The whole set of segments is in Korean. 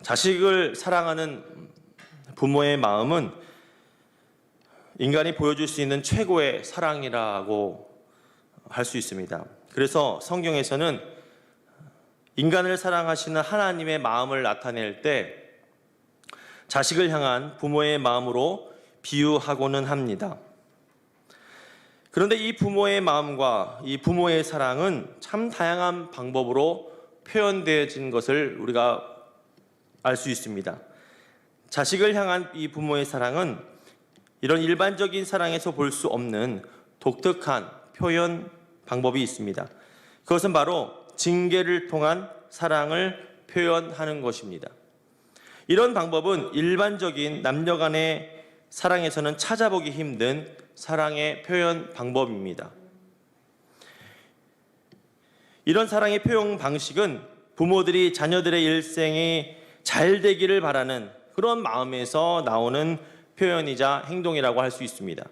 자식을 사랑하는 부모의 마음은 인간이 보여줄 수 있는 최고의 사랑이라고 할 수 있습니다. 그래서 성경에서는 인간을 사랑하시는 하나님의 마음을 나타낼 때 자식을 향한 부모의 마음으로 비유하고는 합니다. 그런데 이 부모의 마음과 이 부모의 사랑은 참 다양한 방법으로 표현되어진 것을 우리가 알 수 있습니다. 자식을 향한 이 부모의 사랑은 이런 일반적인 사랑에서 볼 수 없는 독특한 표현 방법이 있습니다. 그것은 바로 징계를 통한 사랑을 표현하는 것입니다. 이런 방법은 일반적인 남녀 간의 사랑에서는 찾아보기 힘든 사랑의 표현 방법입니다. 이런 사랑의 표현 방식은 부모들이 자녀들의 일생이 잘 되기를 바라는 그런 마음에서 나오는 표현이자 행동이라고 할 수 있습니다.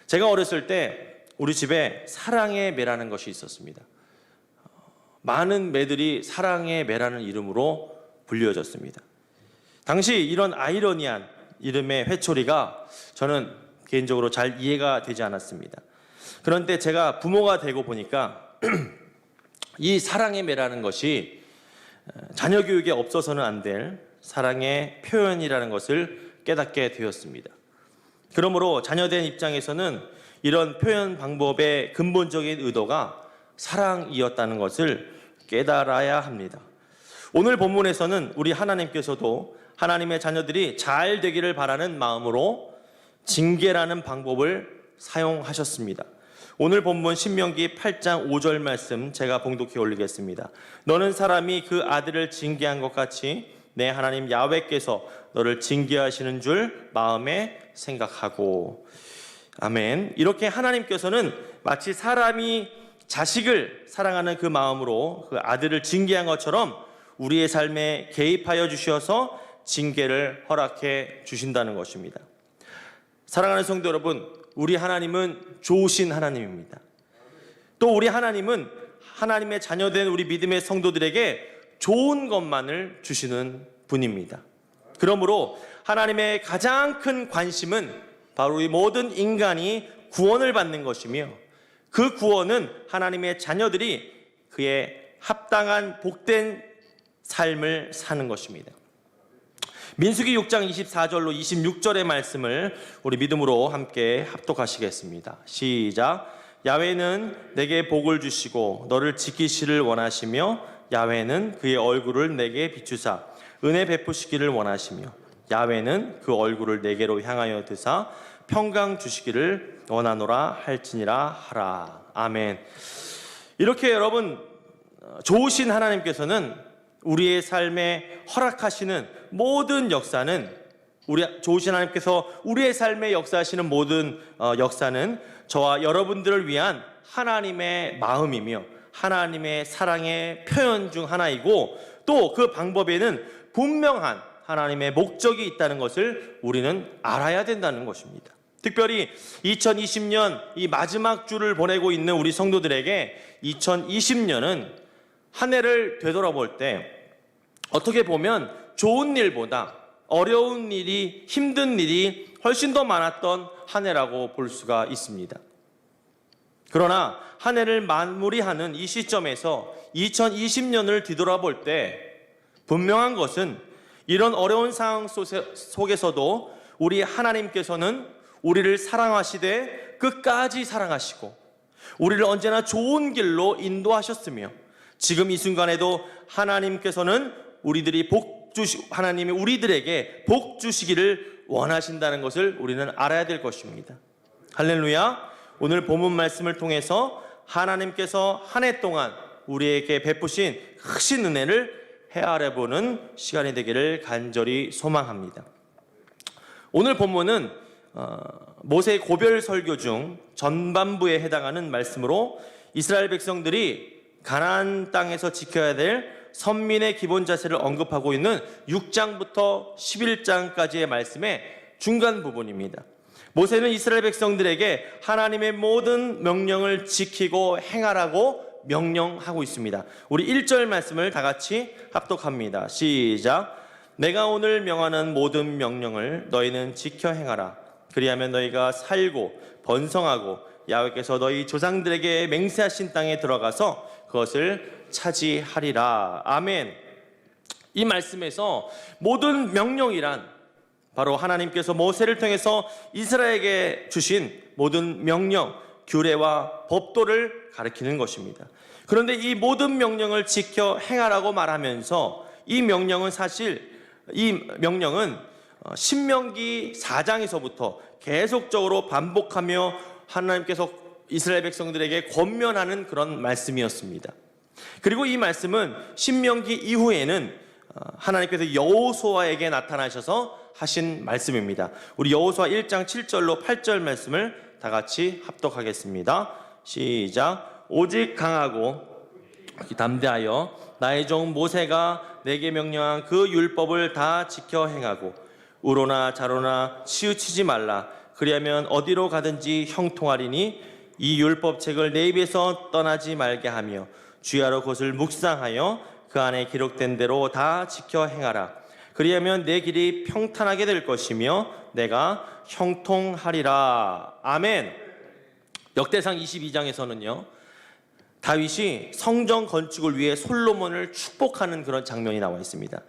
제가 어렸을 때 우리 집에 사랑의 매라는 것이 있었습니다. 많은 매들이 사랑의 매라는 이름으로 불려졌습니다. 당시 이런 아이러니한 이름의 회초리가 저는 개인적으로 잘 이해가 되지 않았습니다. 그런데 제가 부모가 되고 보니까 이 사랑의 매라는 것이 자녀 교육에 없어서는 안 될 사랑의 표현이라는 것을 깨닫게 되었습니다. 그러므로 자녀된 입장에서는 이런 표현 방법의 근본적인 의도가 사랑이었다는 것을 깨달아야 합니다. 오늘 본문에서는 우리 하나님께서도 하나님의 자녀들이 잘 되기를 바라는 마음으로 징계라는 방법을 사용하셨습니다. 오늘 본문 신명기 8장 5절 말씀 제가 봉독해 올리겠습니다. 너는 사람이 그 아들을 징계한 것 같이 내 하나님 야훼께서 너를 징계하시는 줄 마음에 생각하고. 아멘. 이렇게 하나님께서는 마치 사람이 자식을 사랑하는 그 마음으로 그 아들을 징계한 것처럼 우리의 삶에 개입하여 주셔서 징계를 허락해 주신다는 것입니다. 사랑하는 성도 여러분, 우리 하나님은 좋으신 하나님입니다. 또 우리 하나님은 하나님의 자녀된 우리 믿음의 성도들에게 좋은 것만을 주시는 분입니다. 그러므로 하나님의 가장 큰 관심은 바로 이 모든 인간이 구원을 받는 것이며 그 구원은 하나님의 자녀들이 그의 합당한 복된 삶을 사는 것입니다. 민수기 6장 24절로 26절의 말씀을 우리 믿음으로 함께 합독하시겠습니다. 시작. 야훼는 내게 복을 주시고 너를 지키시를 원하시며 야훼는 그의 얼굴을 내게 비추사 은혜 베푸시기를 원하시며 야훼는 그 얼굴을 내게로 향하여 드사 평강 주시기를 원하노라 할지니라 하라. 아멘. 이렇게 여러분, 좋으신 하나님께서는 우리의 삶에 허락하시는 모든 역사는 좋으신 하나님께서 우리의 삶에 역사하시는 모든 역사는 저와 여러분들을 위한 하나님의 마음이며 하나님의 사랑의 표현 중 하나이고 또 그 방법에는 분명한 하나님의 목적이 있다는 것을 우리는 알아야 된다는 것입니다. 특별히 2020년 이 마지막 주를 보내고 있는 우리 성도들에게 2020년은 한 해를 되돌아볼 때 어떻게 보면 좋은 일보다 어려운 일이, 힘든 일이 훨씬 더 많았던 한 해라고 볼 수가 있습니다. 그러나 한 해를 마무리하는 이 시점에서 2020년을 뒤돌아볼 때 분명한 것은 이런 어려운 상황 속에서도 우리 하나님께서는 우리를 사랑하시되 끝까지 사랑하시고 우리를 언제나 좋은 길로 인도하셨으며 지금 이 순간에도 하나님께서는 하나님이 우리들에게 복 주시기를 원하신다는 것을 우리는 알아야 될 것입니다. 할렐루야. 오늘 본문 말씀을 통해서 하나님께서 한 해 동안 우리에게 베푸신 크신 은혜를 헤아려보는 시간이 되기를 간절히 소망합니다. 오늘 본문은 모세의 고별 설교 중 전반부에 해당하는 말씀으로 이스라엘 백성들이 가나안 땅에서 지켜야 될 선민의 기본 자세를 언급하고 있는 6장부터 11장까지의 말씀의 중간 부분입니다. 모세는 이스라엘 백성들에게 하나님의 모든 명령을 지키고 행하라고 명령하고 있습니다. 우리 1절 말씀을 다 같이 합독합니다. 시작. 내가 오늘 명하는 모든 명령을 너희는 지켜 행하라. 그리하면 너희가 살고 번성하고 야훼께서 너희 조상들에게 맹세하신 땅에 들어가서 그것을 차지하리라. 아멘. 이 말씀에서 모든 명령이란 바로 하나님께서 모세를 통해서 이스라엘에게 주신 모든 명령, 규례와 법도를 가리키는 것입니다. 그런데 이 모든 명령을 지켜 행하라고 말하면서 이 명령은 신명기 4장에서부터 계속적으로 반복하며 하나님께서 이스라엘 백성들에게 권면하는 그런 말씀이었습니다. 그리고 이 말씀은 신명기 이후에는 하나님께서 여호수아에게 나타나셔서 하신 말씀입니다. 우리 여호수아 1장 7절로 8절 말씀을 다 같이 합독하겠습니다. 시작. 오직 강하고 담대하여 나의 종 모세가 내게 명령한 그 율법을 다 지켜 행하고 우로나 좌로나 치우치지 말라. 그리하면 어디로 가든지 형통하리니 이 율법책을 내 입에서 떠나지 말게 하며 주야로 그것을 묵상하여 그 안에 기록된 대로 다 지켜 행하라. 그리하면 내 길이 평탄하게 될 것이며 내가 형통하리라. 아멘. 역대상 22장에서는요 다윗이 성전 건축을 위해 솔로몬을 축복하는 그런 장면이 나와 있습니다.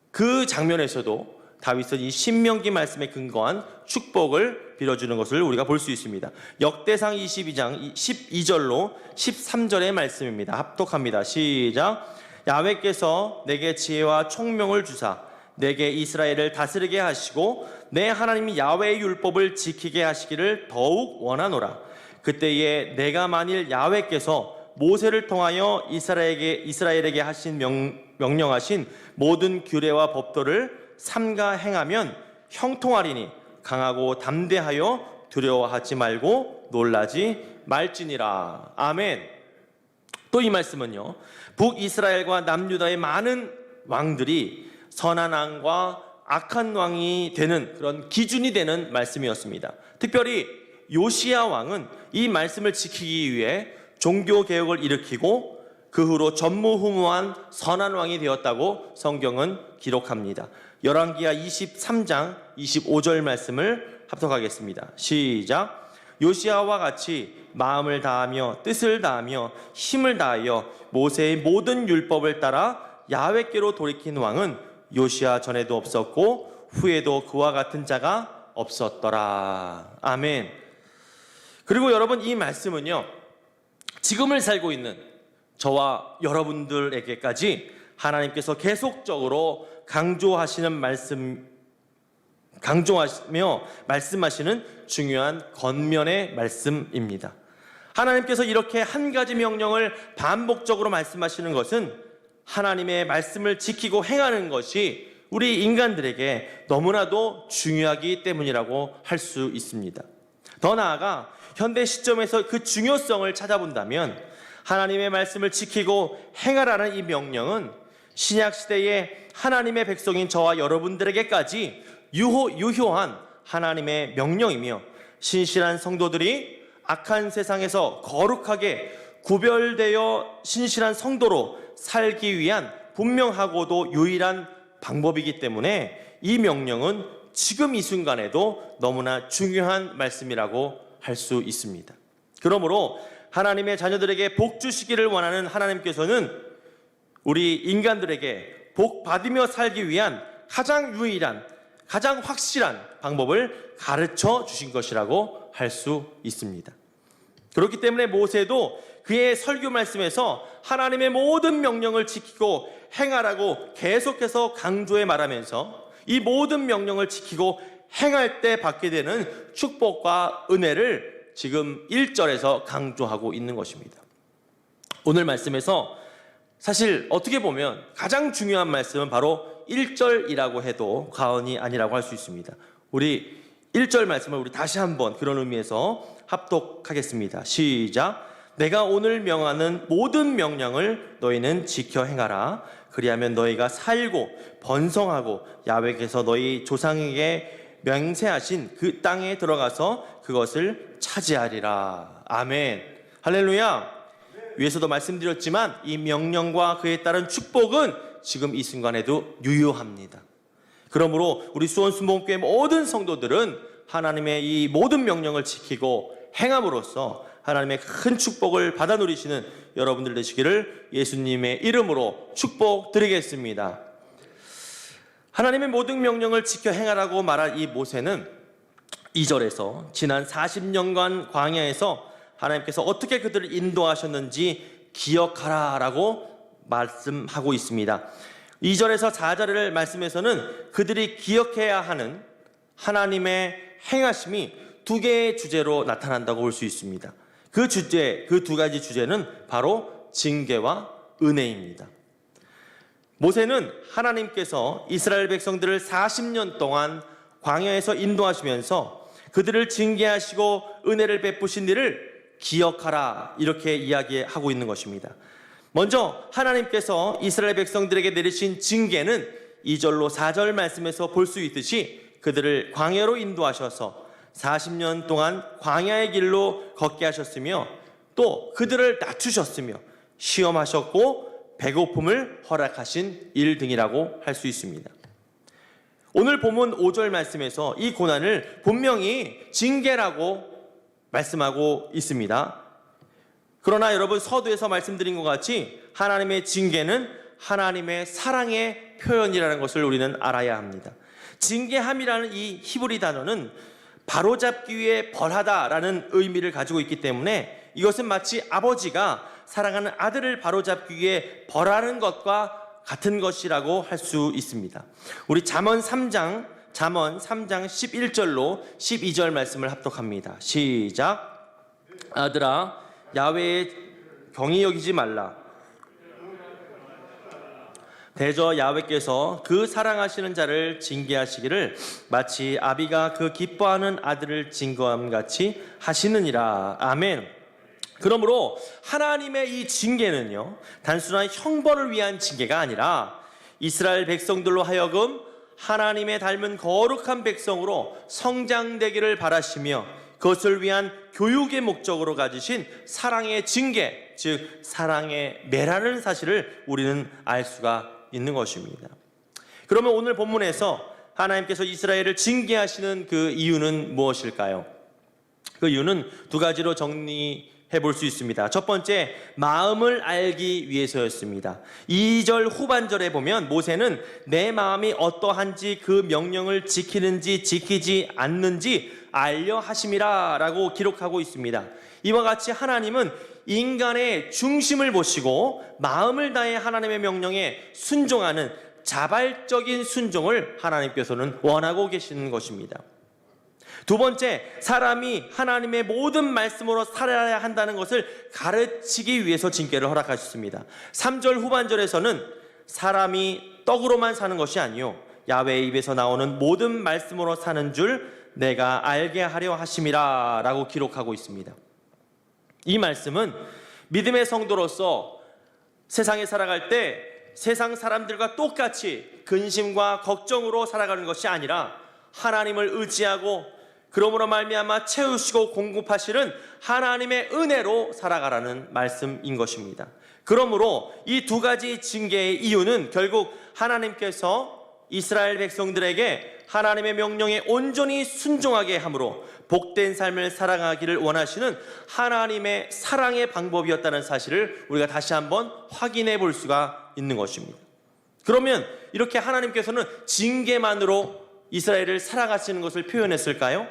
그 장면에서도 다윗은 이 신명기 말씀에 근거한 축복을 빌어주는 것을 우리가 볼 수 있습니다. 역대상 22장 12절로 13절의 말씀입니다. 합독합니다. 시작. 야훼께서 내게 지혜와 총명을 주사 내게 이스라엘을 다스리게 하시고 내 하나님 야훼의 율법을 지키게 하시기를 더욱 원하노라. 그때에 내가 만일 야훼께서 모세를 통하여 이스라엘에게 하신 명령하신 모든 규례와 법도를 삼가 행하면 형통하리니 강하고 담대하여 두려워하지 말고 놀라지 말지니라. 아멘. 또 이 말씀은요 북이스라엘과 남유다의 많은 왕들이 선한 왕과 악한 왕이 되는 그런 기준이 되는 말씀이었습니다. 특별히 요시야 왕은 이 말씀을 지키기 위해 종교개혁을 일으키고 그 후로 전무후무한 선한 왕이 되었다고 성경은 기록합니다. 열왕기하 23장 25절 말씀을 합독하겠습니다. 시작. 요시야와 같이 마음을 다하며 뜻을 다하며 힘을 다하여 모세의 모든 율법을 따라 야훼께로 돌이킨 왕은 요시야 전에도 없었고 후에도 그와 같은 자가 없었더라. 아멘. 그리고 여러분 이 말씀은요 지금을 살고 있는 저와 여러분들에게까지 하나님께서 계속적으로 강조하며 말씀하시는 중요한 권면의 말씀입니다. 하나님께서 이렇게 한 가지 명령을 반복적으로 말씀하시는 것은 하나님의 말씀을 지키고 행하는 것이 우리 인간들에게 너무나도 중요하기 때문이라고 할 수 있습니다. 더 나아가 현대 시점에서 그 중요성을 찾아본다면 하나님의 말씀을 지키고 행하라는 이 명령은 신약시대의 하나님의 백성인 저와 여러분들에게까지 유효한 하나님의 명령이며 신실한 성도들이 악한 세상에서 거룩하게 구별되어 신실한 성도로 살기 위한 분명하고도 유일한 방법이기 때문에 이 명령은 지금 이 순간에도 너무나 중요한 말씀이라고 할 수 있습니다. 그러므로 하나님의 자녀들에게 복 주시기를 원하는 하나님께서는 우리 인간들에게 복 받으며 살기 위한 가장 유일한, 가장 확실한 방법을 가르쳐 주신 것이라고 할 수 있습니다. 그렇기 때문에 모세도 그의 설교 말씀에서 하나님의 모든 명령을 지키고 행하라고 계속해서 강조해 말하면서 이 모든 명령을 지키고 행할 때 받게 되는 축복과 은혜를 지금 1절에서 강조하고 있는 것입니다. 오늘 말씀에서 사실 어떻게 보면 가장 중요한 말씀은 바로 1절이라고 해도 과언이 아니라고 할 수 있습니다. 우리 1절 말씀을 우리 다시 한번 그런 의미에서 합독하겠습니다. 시작. 내가 오늘 명하는 모든 명령을 너희는 지켜 행하라. 그리하면 너희가 살고 번성하고 야훼께서 너희 조상에게 맹세하신 그 땅에 들어가서 그것을 차지하리라. 아멘. 할렐루야. 위에서도 말씀드렸지만 이 명령과 그에 따른 축복은 지금 이 순간에도 유효합니다. 그러므로 우리 수원순복음교회 모든 성도들은 하나님의 이 모든 명령을 지키고 행함으로써 하나님의 큰 축복을 받아 누리시는 여러분들 되시기를 예수님의 이름으로 축복드리겠습니다. 하나님의 모든 명령을 지켜 행하라고 말한 이 모세는 2절에서 지난 40년간 광야에서 하나님께서 어떻게 그들을 인도하셨는지 기억하라라고 말씀하고 있습니다. 2절에서 4절의 말씀에서는 그들이 기억해야 하는 하나님의 행하심이 두 개의 주제로 나타난다고 볼 수 있습니다. 그 두 가지 주제는 바로 징계와 은혜입니다. 모세는 하나님께서 이스라엘 백성들을 40년 동안 광야에서 인도하시면서 그들을 징계하시고 은혜를 베푸신 일을 기억하라 이렇게 이야기하고 있는 것입니다. 먼저 하나님께서 이스라엘 백성들에게 내리신 징계는 2절로 4절 말씀에서 볼 수 있듯이 그들을 광야로 인도하셔서 40년 동안 광야의 길로 걷게 하셨으며 또 그들을 낮추셨으며 시험하셨고 배고픔을 허락하신 일 등이라고 할 수 있습니다. 오늘 본문 5절 말씀에서 이 고난을 분명히 징계라고 말씀하고 있습니다. 그러나 여러분 서두에서 말씀드린 것 같이 하나님의 징계는 하나님의 사랑의 표현이라는 것을 우리는 알아야 합니다. 징계함이라는 이 히브리 단어는 바로잡기 위해 벌하다라는 의미를 가지고 있기 때문에 이것은 마치 아버지가 사랑하는 아들을 바로잡기 위해 벌하는 것과 같은 것이라고 할 수 있습니다. 우리 잠언 3장 11절로 12절 말씀을 합독합니다. 시작. 아들아 야훼의 경히 여기지 말라. 대저 야훼께서 그 사랑하시는 자를 징계하시기를 마치 아비가 그 기뻐하는 아들을 징계함 같이 하시느니라. 아멘. 그러므로 하나님의 이 징계는요, 단순한 형벌을 위한 징계가 아니라 이스라엘 백성들로 하여금 하나님의 닮은 거룩한 백성으로 성장되기를 바라시며 그것을 위한 교육의 목적으로 가지신 사랑의 징계, 즉 사랑의 매라는 사실을 우리는 알 수가 있는 것입니다. 그러면 오늘 본문에서 하나님께서 이스라엘을 징계하시는 그 이유는 무엇일까요? 그 이유는 두 가지로 정리해 볼 수 있습니다. 첫 번째, 마음을 알기 위해서였습니다. 2절 후반절에 보면 모세는 내 마음이 어떠한지 그 명령을 지키는지 지키지 않는지 알려 하심이라 라고 기록하고 있습니다. 이와 같이 하나님은 인간의 중심을 보시고 마음을 다해 하나님의 명령에 순종하는 자발적인 순종을 하나님께서는 원하고 계시는 것입니다. 두 번째, 사람이 하나님의 모든 말씀으로 살아야 한다는 것을 가르치기 위해서 징계를 허락하셨습니다. 3절 후반절에서는 사람이 떡으로만 사는 것이 아니요 야훼의 입에서 나오는 모든 말씀으로 사는 줄 내가 알게 하려 하심이라 라고 기록하고 있습니다. 이 말씀은 믿음의 성도로서 세상에 살아갈 때 세상 사람들과 똑같이 근심과 걱정으로 살아가는 것이 아니라 하나님을 의지하고 그러므로 말미암아 채우시고 공급하시는 하나님의 은혜로 살아가라는 말씀인 것입니다. 그러므로 이 두 가지 징계의 이유는 결국 하나님께서 이스라엘 백성들에게 하나님의 명령에 온전히 순종하게 함으로 복된 삶을 살아가기를 원하시는 하나님의 사랑의 방법이었다는 사실을 우리가 다시 한번 확인해 볼 수가 있는 것입니다. 그러면 이렇게 하나님께서는 징계만으로 이스라엘을 살아가시는 것을 표현했을까요?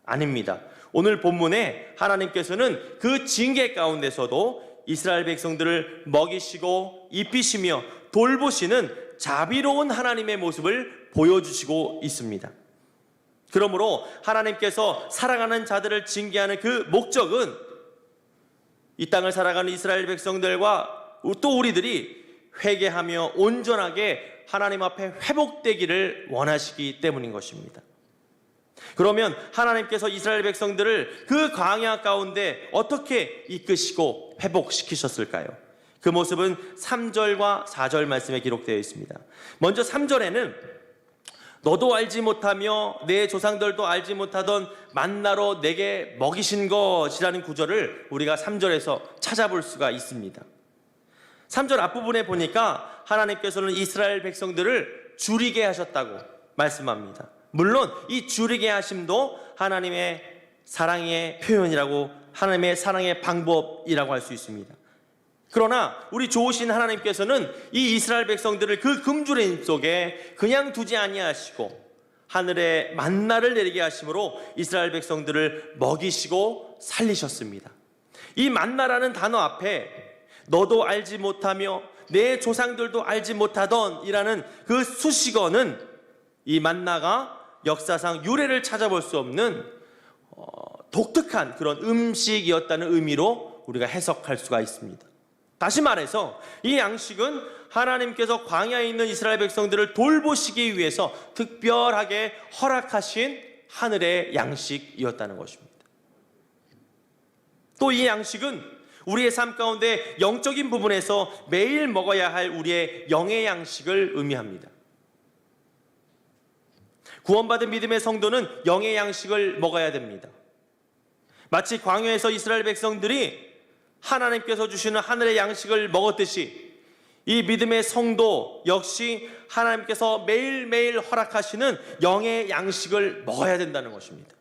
아닙니다. 오늘 본문에 하나님께서는 그 징계 가운데서도 이스라엘 백성들을 먹이시고 입히시며 돌보시는 자비로운 하나님의 모습을 보여주시고 있습니다. 그러므로 하나님께서 사랑하는 자들을 징계하는 그 목적은 이 땅을 살아가는 이스라엘 백성들과 또 우리들이 회개하며 온전하게 하나님 앞에 회복되기를 원하시기 때문인 것입니다. 그러면 하나님께서 이스라엘 백성들을 그 광야 가운데 어떻게 이끄시고 회복시키셨을까요? 그 모습은 3절과 4절 말씀에 기록되어 있습니다. 먼저 3절에는 너도 알지 못하며 내 조상들도 알지 못하던 만나로 내게 먹이신 것이라는 구절을 우리가 3절에서 찾아볼 수가 있습니다. 3절 앞부분에 보니까 하나님께서는 이스라엘 백성들을 줄이게 하셨다고 말씀합니다. 물론 이 줄이게 하심도 하나님의 사랑의 표현이라고, 하나님의 사랑의 방법이라고 할 수 있습니다. 그러나 우리 좋으신 하나님께서는 이 이스라엘 백성들을 그 금주림 속에 그냥 두지 아니하시고 하늘에 만나를 내리게 하심으로 이스라엘 백성들을 먹이시고 살리셨습니다. 이 만나라는 단어 앞에 너도 알지 못하며 내 조상들도 알지 못하던 이라는 그 수식어는 이 만나가 역사상 유래를 찾아볼 수 없는 독특한 그런 음식이었다는 의미로 우리가 해석할 수가 있습니다. 다시 말해서 이 양식은 하나님께서 광야에 있는 이스라엘 백성들을 돌보시기 위해서 특별하게 허락하신 하늘의 양식이었다는 것입니다. 또 이 양식은 우리의 삶 가운데 영적인 부분에서 매일 먹어야 할 우리의 영의 양식을 의미합니다. 구원받은 믿음의 성도는 영의 양식을 먹어야 됩니다. 마치 광야에서 이스라엘 백성들이 하나님께서 주시는 하늘의 양식을 먹었듯이 이 믿음의 성도 역시 하나님께서 매일매일 허락하시는 영의 양식을 먹어야 된다는 것입니다.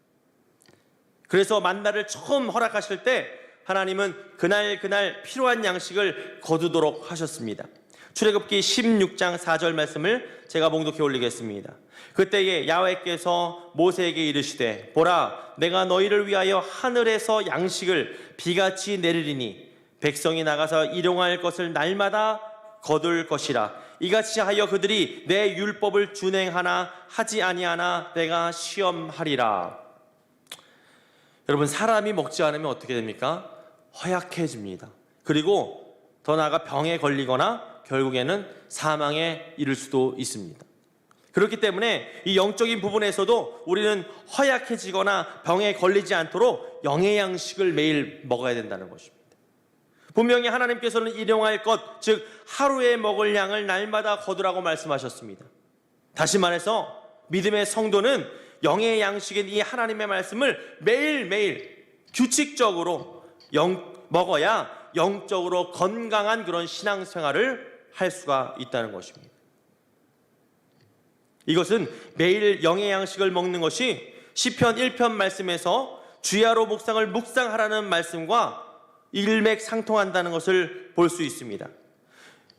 그래서 만나를 처음 허락하실 때 하나님은 그날 필요한 양식을 거두도록 하셨습니다. 출애굽기 16장 4절 말씀을 제가 봉독해 올리겠습니다. 그때에 야훼께서 모세에게 이르시되 보라 내가 너희를 위하여 하늘에서 양식을 비같이 내리리니 백성이 나가서 일용할 것을 날마다 거둘 것이라. 이같이 하여 그들이 내 율법을 준행하나 하지 아니하나 내가 시험하리라. 여러분, 사람이 먹지 않으면 어떻게 됩니까? 허약해집니다. 그리고 더 나아가 병에 걸리거나 결국에는 사망에 이를 수도 있습니다. 그렇기 때문에 이 영적인 부분에서도 우리는 허약해지거나 병에 걸리지 않도록 영의 양식을 매일 먹어야 된다는 것입니다. 분명히 하나님께서는 일용할 것, 즉 하루에 먹을 양을 날마다 거두라고 말씀하셨습니다. 다시 말해서 믿음의 성도는 영의 양식인 이 하나님의 말씀을 매일매일 규칙적으로 먹어야 영적으로 건강한 그런 신앙생활을 할 수가 있다는 것입니다. 이것은 매일 영의 양식을 먹는 것이 시편 1편 말씀에서 주야로 묵상을 묵상하라는 말씀과 일맥상통한다는 것을 볼 수 있습니다.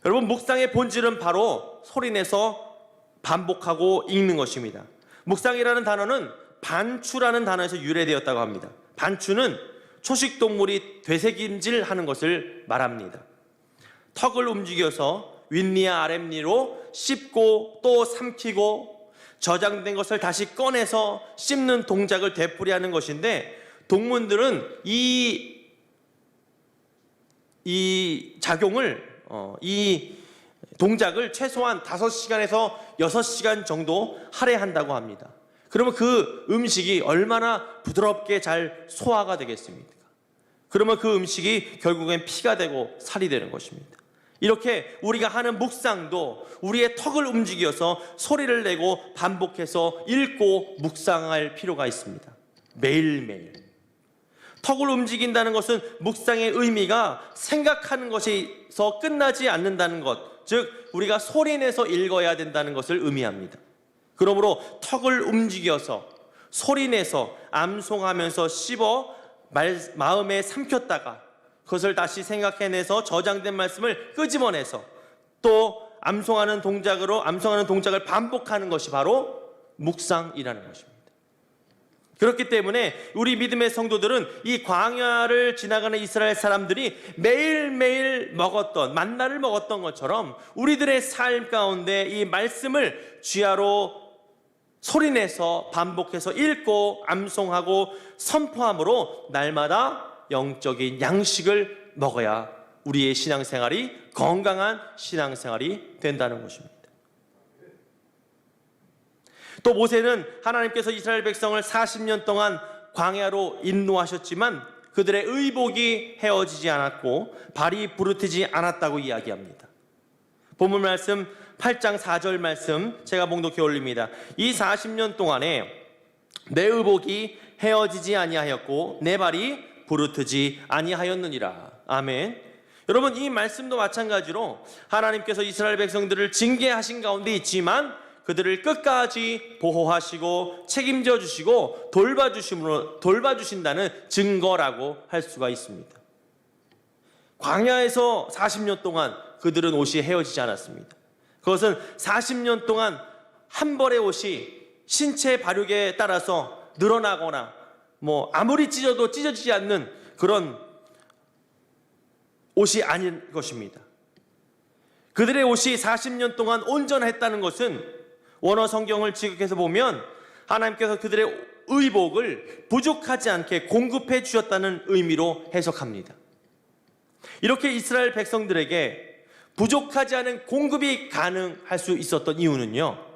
여러분, 묵상의 본질은 바로 소리내서 반복하고 읽는 것입니다. 묵상이라는 단어는 반추라는 단어에서 유래되었다고 합니다. 반추는 초식동물이 되새김질하는 것을 말합니다. 턱을 움직여서 윗니와 아랫니로 씹고 또 삼키고 저장된 것을 다시 꺼내서 씹는 동작을 되풀이하는 것인데, 동물들은 이 동작을 최소한 5시간에서 6시간 정도 할애한다고 합니다. 그러면 그 음식이 얼마나 부드럽게 잘 소화가 되겠습니까? 그러면 그 음식이 결국엔 피가 되고 살이 되는 것입니다. 이렇게 우리가 하는 묵상도 우리의 턱을 움직여서 소리를 내고 반복해서 읽고 묵상할 필요가 있습니다. 매일매일. 턱을 움직인다는 것은 묵상의 의미가 생각하는 것에서 끝나지 않는다는 것, 즉 우리가 소리내서 읽어야 된다는 것을 의미합니다. 그러므로 턱을 움직여서 소리내서 암송하면서 씹어 마음에 삼켰다가 그것을 다시 생각해내서 저장된 말씀을 끄집어내서 또 암송하는 동작을 반복하는 것이 바로 묵상이라는 것입니다. 그렇기 때문에 우리 믿음의 성도들은 이 광야를 지나가는 이스라엘 사람들이 매일매일 만나를 먹었던 것처럼 우리들의 삶 가운데 이 말씀을 주야로 소리내서 반복해서 읽고 암송하고 선포함으로 날마다 영적인 양식을 먹어야 우리의 신앙생활이 건강한 신앙생활이 된다는 것입니다. 또 모세는 하나님께서 이스라엘 백성을 40년 동안 광야로 인도하셨지만 그들의 의복이 헤어지지 않았고 발이 부르트지 않았다고 이야기합니다. 본문 말씀 8장 4절 말씀 제가 봉독해 올립니다. 이 40년 동안에 내 의복이 헤어지지 아니하였고 내 발이 부르트지 아니하였느니라. 아멘. 여러분, 이 말씀도 마찬가지로 하나님께서 이스라엘 백성들을 징계하신 가운데 있지만 그들을 끝까지 보호하시고 책임져 주시고 돌봐주신다는 증거라고 할 수가 있습니다. 광야에서 40년 동안 그들은 옷이 헤어지지 않았습니다. 그것은 40년 동안 한 벌의 옷이 신체 발육에 따라서 늘어나거나 아무리 찢어도 찢어지지 않는 그런 옷이 아닌 것입니다. 그들의 옷이 40년 동안 온전했다는 것은 원어 성경을 지극해서 보면 하나님께서 그들의 의복을 부족하지 않게 공급해 주셨다는 의미로 해석합니다. 이렇게 이스라엘 백성들에게 부족하지 않은 공급이 가능할 수 있었던 이유는요,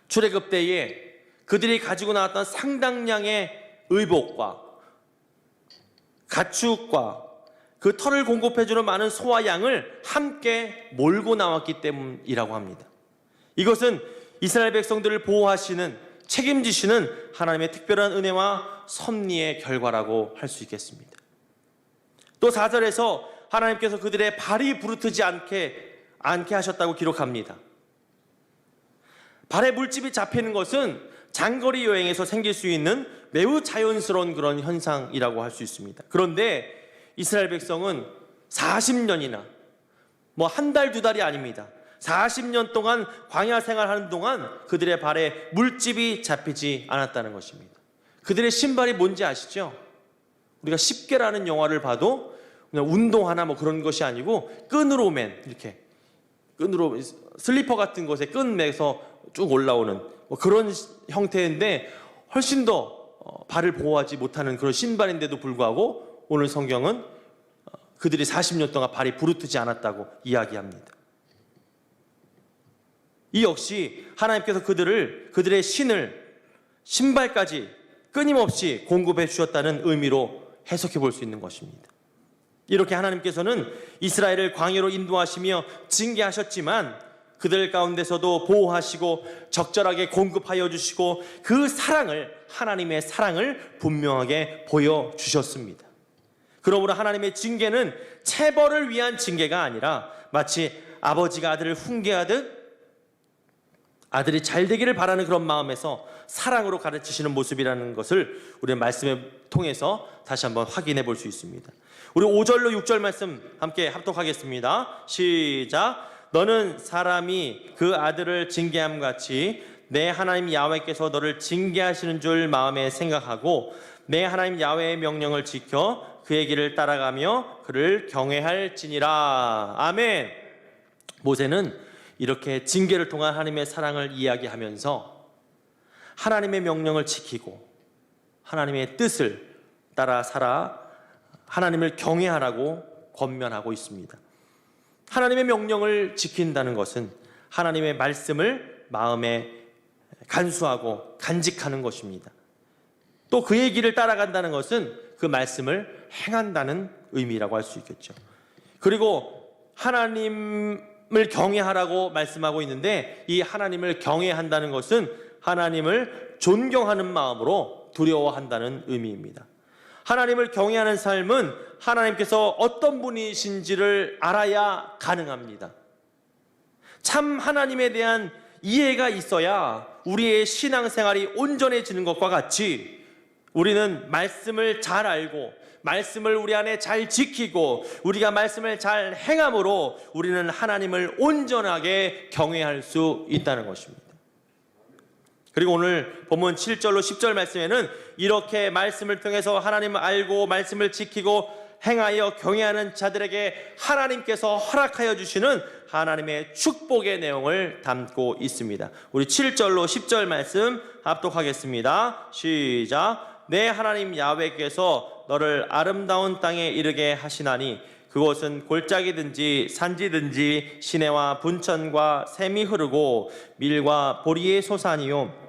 출애굽 때에 그들이 가지고 나왔던 상당량의 의복과 가축과 그 털을 공급해주는 많은 소와 양을 함께 몰고 나왔기 때문이라고 합니다. 이것은 이스라엘 백성들을 보호하시는, 책임지시는 하나님의 특별한 은혜와 섭리의 결과라고 할 수 있겠습니다. 또 4절에서 하나님께서 그들의 발이 부르트지 않게 하셨다고 기록합니다. 발에 물집이 잡히는 것은 장거리 여행에서 생길 수 있는 매우 자연스러운 그런 현상이라고 할 수 있습니다. 그런데 이스라엘 백성은 40년이나 한 달, 두 달이 아닙니다. 40년 동안 광야 생활하는 동안 그들의 발에 물집이 잡히지 않았다는 것입니다. 그들의 신발이 뭔지 아시죠? 우리가 10개라는 영화를 봐도 그냥 운동하나 그런 것이 아니고 끈으로 끈으로 슬리퍼 같은 것에 끈 매서 쭉 올라오는 그런 형태인데 훨씬 더 발을 보호하지 못하는 그런 신발인데도 불구하고 오늘 성경은 그들이 40년 동안 발이 부르트지 않았다고 이야기합니다. 이 역시 하나님께서 그들의 신발까지 끊임없이 공급해 주셨다는 의미로 해석해 볼 수 있는 것입니다. 이렇게 하나님께서는 이스라엘을 광야로 인도하시며 징계하셨지만 그들 가운데서도 보호하시고 적절하게 공급하여 주시고 그 하나님의 사랑을 분명하게 보여주셨습니다. 그러므로 하나님의 징계는 체벌을 위한 징계가 아니라 마치 아버지가 아들을 훈계하듯 아들이 잘 되기를 바라는 그런 마음에서 사랑으로 가르치시는 모습이라는 것을 우리 말씀을 통해서 다시 한번 확인해 볼 수 있습니다. 우리 5절로 6절 말씀 함께 합독하겠습니다. 시작. 너는 사람이 그 아들을 징계함 같이 내 하나님 야훼께서 너를 징계하시는 줄 마음에 생각하고 내 하나님 야훼의 명령을 지켜 그의 길을 따라가며 그를 경외할지니라. 아멘. 모세는 이렇게 징계를 통한 하나님의 사랑을 이야기하면서 하나님의 명령을 지키고 하나님의 뜻을 따라 살아 하나님을 경외하라고 권면하고 있습니다. 하나님의 명령을 지킨다는 것은 하나님의 말씀을 마음에 간수하고 간직하는 것입니다. 또 그의 길을 따라간다는 것은 그 말씀을 행한다는 의미라고 할 수 있겠죠. 그리고 하나님을 경외하라고 말씀하고 있는데 이 하나님을 경외한다는 것은 하나님을 존경하는 마음으로 두려워한다는 의미입니다. 하나님을 경외하는 삶은 하나님께서 어떤 분이신지를 알아야 가능합니다. 참 하나님에 대한 이해가 있어야 우리의 신앙생활이 온전해지는 것과 같이 우리는 말씀을 잘 알고 말씀을 우리 안에 잘 지키고 우리가 말씀을 잘 행함으로 우리는 하나님을 온전하게 경외할 수 있다는 것입니다. 그리고 오늘 본문 7절로 10절 말씀에는 이렇게 말씀을 통해서 하나님을 알고 말씀을 지키고 행하여 경외하는 자들에게 하나님께서 허락하여 주시는 하나님의 축복의 내용을 담고 있습니다. 우리 7절로 10절 말씀 합독하겠습니다. 시작. 내 하나님 야훼께서 너를 아름다운 땅에 이르게 하시나니 그곳은 골짜기든지 산지든지 시내와 분천과 샘이 흐르고 밀과 보리의 소산이요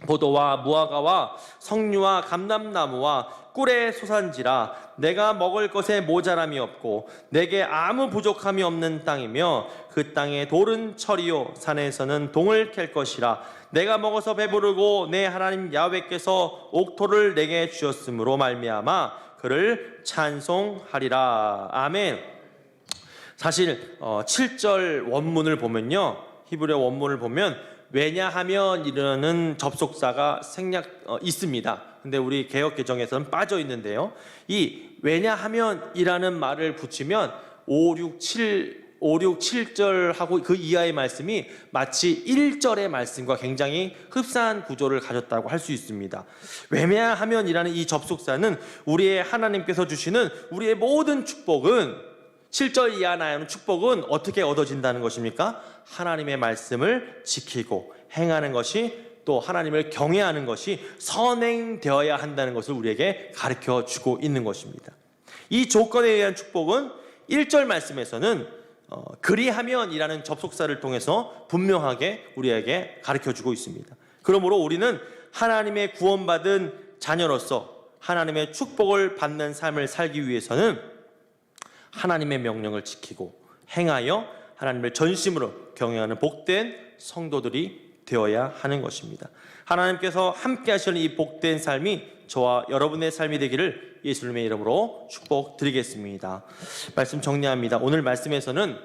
포도와 무화과와 석류와 감람나무와 꿀의 소산지라. 내가 먹을 것에 모자람이 없고 내게 아무 부족함이 없는 땅이며 그 땅에 돌은 철이요 산에서는 동을 캘 것이라. 내가 먹어서 배부르고 내 하나님 야훼께서 옥토를 내게 주셨으므로 말미암아 그를 찬송하리라. 아멘. 사실 7절 원문을 보면요, 히브리어 원문을 보면 왜냐하면 이라는 접속사가 있습니다. 근데 우리 개역 개정에서는 빠져 있는데요, 이 왜냐하면이라는 말을 붙이면 5, 6, 7절하고 그 이하의 말씀이 마치 1절의 말씀과 굉장히 흡사한 구조를 가졌다고 할 수 있습니다. 왜냐하면이라는 이 접속사는 우리의 하나님께서 주시는 우리의 모든 축복은, 7절 이하 나오는 축복은 어떻게 얻어진다는 것입니까? 하나님의 말씀을 지키고 행하는 것이, 또 하나님을 경외하는 것이 선행되어야 한다는 것을 우리에게 가르쳐 주고 있는 것입니다. 이 조건에 의한 축복은 1절 말씀에서는 그리하면이라는 접속사를 통해서 분명하게 우리에게 가르쳐 주고 있습니다. 그러므로 우리는 하나님의 구원받은 자녀로서 하나님의 축복을 받는 삶을 살기 위해서는 하나님의 명령을 지키고 행하여 하나님을 전심으로 경외하는 복된 성도들이 되어야 하는 것입니다. 하나님께서 함께 하시는 이 복된 삶이 저와 여러분의 삶이 되기를 예수님의 이름으로 축복드리겠습니다. 말씀 정리합니다. 오늘 말씀에서는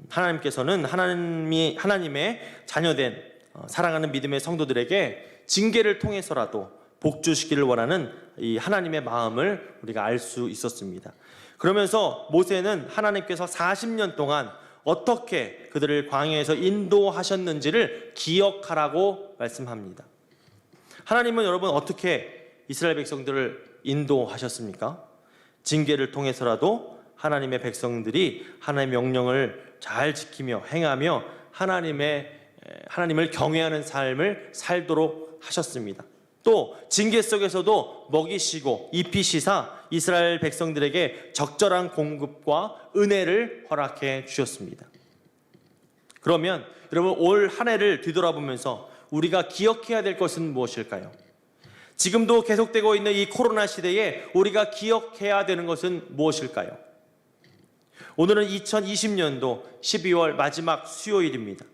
하나님께서는 하나님의 자녀된 사랑하는 믿음의 성도들에게 징계를 통해서라도 복 주시기를 원하는 이 하나님의 마음을 우리가 알 수 있었습니다. 그러면서 모세는 하나님께서 40년 동안 어떻게 그들을 광야에서 인도하셨는지를 기억하라고 말씀합니다. 하나님은 여러분 어떻게 이스라엘 백성들을 인도하셨습니까? 징계를 통해서라도 하나님의 백성들이 하나님의 명령을 잘 지키며 행하며 하나님을 경외하는 삶을 살도록 하셨습니다. 또 징계 속에서도 먹이시고 입히시사 이스라엘 백성들에게 적절한 공급과 은혜를 허락해 주셨습니다. 그러면 여러분, 올 한 해를 뒤돌아보면서 우리가 기억해야 될 것은 무엇일까요? 지금도 계속되고 있는 이 코로나 시대에 우리가 기억해야 되는 것은 무엇일까요? 오늘은 2020년도 12월 마지막 수요일입니다.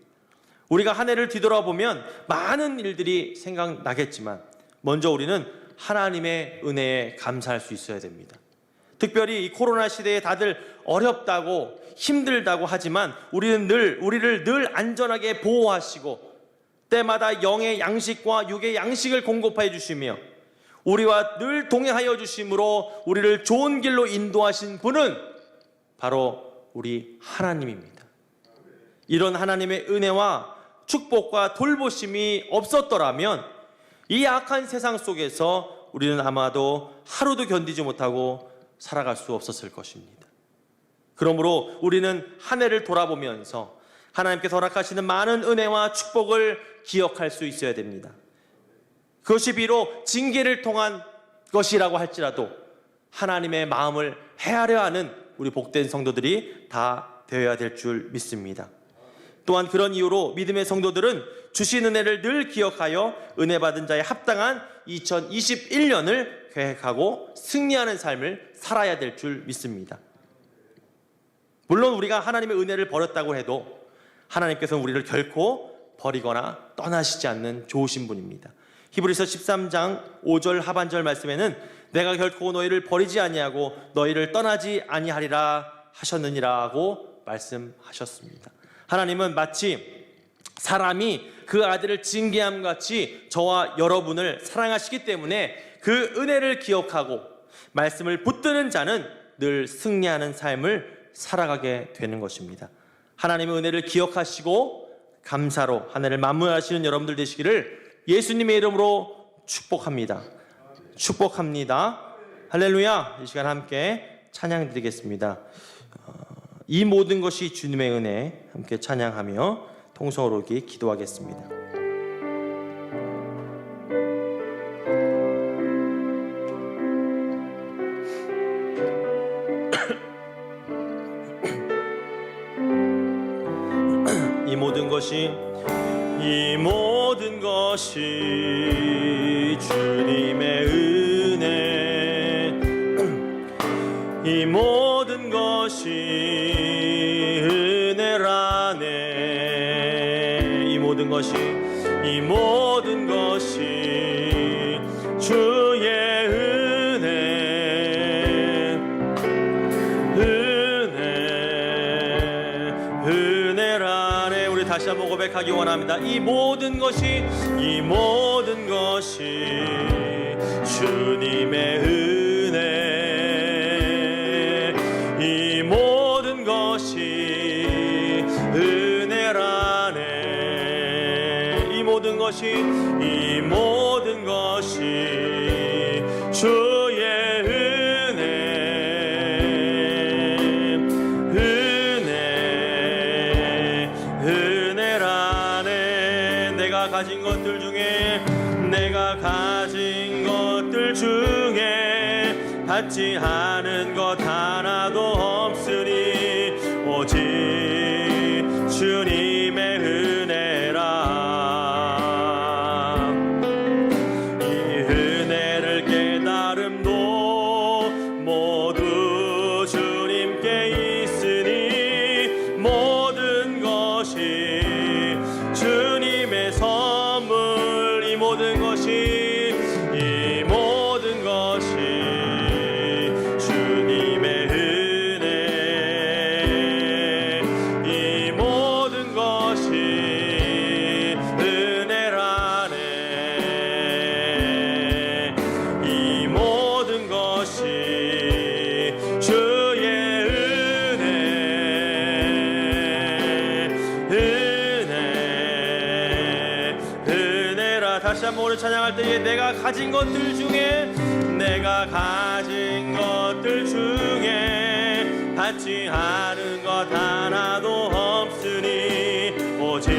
우리가 한 해를 뒤돌아보면 많은 일들이 생각나겠지만 먼저 우리는 하나님의 은혜에 감사할 수 있어야 됩니다. 특별히 이 코로나 시대에 다들 어렵다고 힘들다고 하지만 우리를 늘 안전하게 보호하시고 때마다 영의 양식과 육의 양식을 공급해 주시며 우리와 늘 동행하여 주심으로 우리를 좋은 길로 인도하신 분은 바로 우리 하나님입니다. 이런 하나님의 은혜와 축복과 돌보심이 없었더라면 이 악한 세상 속에서 우리는 아마도 하루도 견디지 못하고 살아갈 수 없었을 것입니다. 그러므로 우리는 한 해를 돌아보면서 하나님께서 허락하시는 많은 은혜와 축복을 기억할 수 있어야 됩니다. 그것이 비록 징계를 통한 것이라고 할지라도 하나님의 마음을 헤아려 하는 우리 복된 성도들이 다 되어야 될 줄 믿습니다. 또한 그런 이유로 믿음의 성도들은 주신 은혜를 늘 기억하여 은혜 받은 자에 합당한 2021년을 계획하고 승리하는 삶을 살아야 될 줄 믿습니다. 물론 우리가 하나님의 은혜를 버렸다고 해도 하나님께서는 우리를 결코 버리거나 떠나시지 않는 좋으신 분입니다. 히브리서 13장 5절 하반절 말씀에는 내가 결코 너희를 버리지 아니하고 너희를 떠나지 아니하리라 하셨느니라고 말씀하셨습니다. 하나님은 마치 사람이 그 아들을 징계함 같이 저와 여러분을 사랑하시기 때문에 그 은혜를 기억하고 말씀을 붙드는 자는 늘 승리하는 삶을 살아가게 되는 것입니다. 하나님의 은혜를 기억하시고 감사로 한 해를 마무리하시는 여러분들 되시기를 예수님의 이름으로 축복합니다. 축복합니다. 할렐루야. 이 시간 함께 찬양 드리겠습니다. 이 모든 것이 주님의 은혜, 함께 찬양하며 통성으로 기도하겠습니다. 이 모든 것이 주님의 은혜, 이 모든 것이 은혜라네. 이 모든 것이 주의 은혜 고백하기 원합니다. 이 모든 것이 주님의 은혜, 이 모든 것이 은혜라네. 이 모든 것이 주의 은혜라네. 내가 가진 것들 중에 받지 않은 것 하나도 없으니 오직 주님의 은혜라. 이 은혜를 깨달음도 모두 주님께 있으니 모든 것이 주님의 선물, 이 모든 것이 주님의 은혜, 이 모든 것이 은혜라네. 이 모든 것이 주의 은혜라. 다시 한번 우리 찬양할 때에 내가 가진 것들 중에 받지 않은 것 하나도 없으니 오직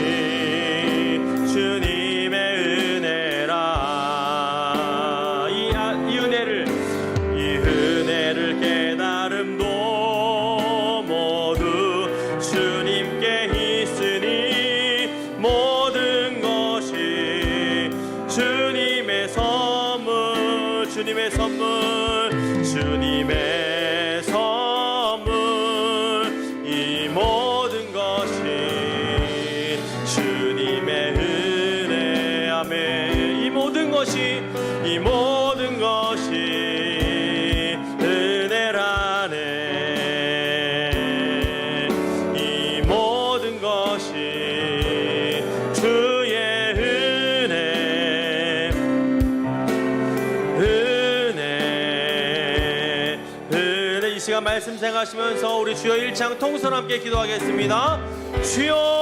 주님의 은혜라. 이 은혜를 깨달음도 모두 주님께 있으니 모든 것이 주님의 선물, 주님의 선물, 이 모든 것이 주님의 은혜. 아멘. 이 모든 것이 은혜라네. 이 모든 것이 주의 이 시간 말씀 생각하시면서 우리 주여 1창 통성 함께 기도하겠습니다. 주여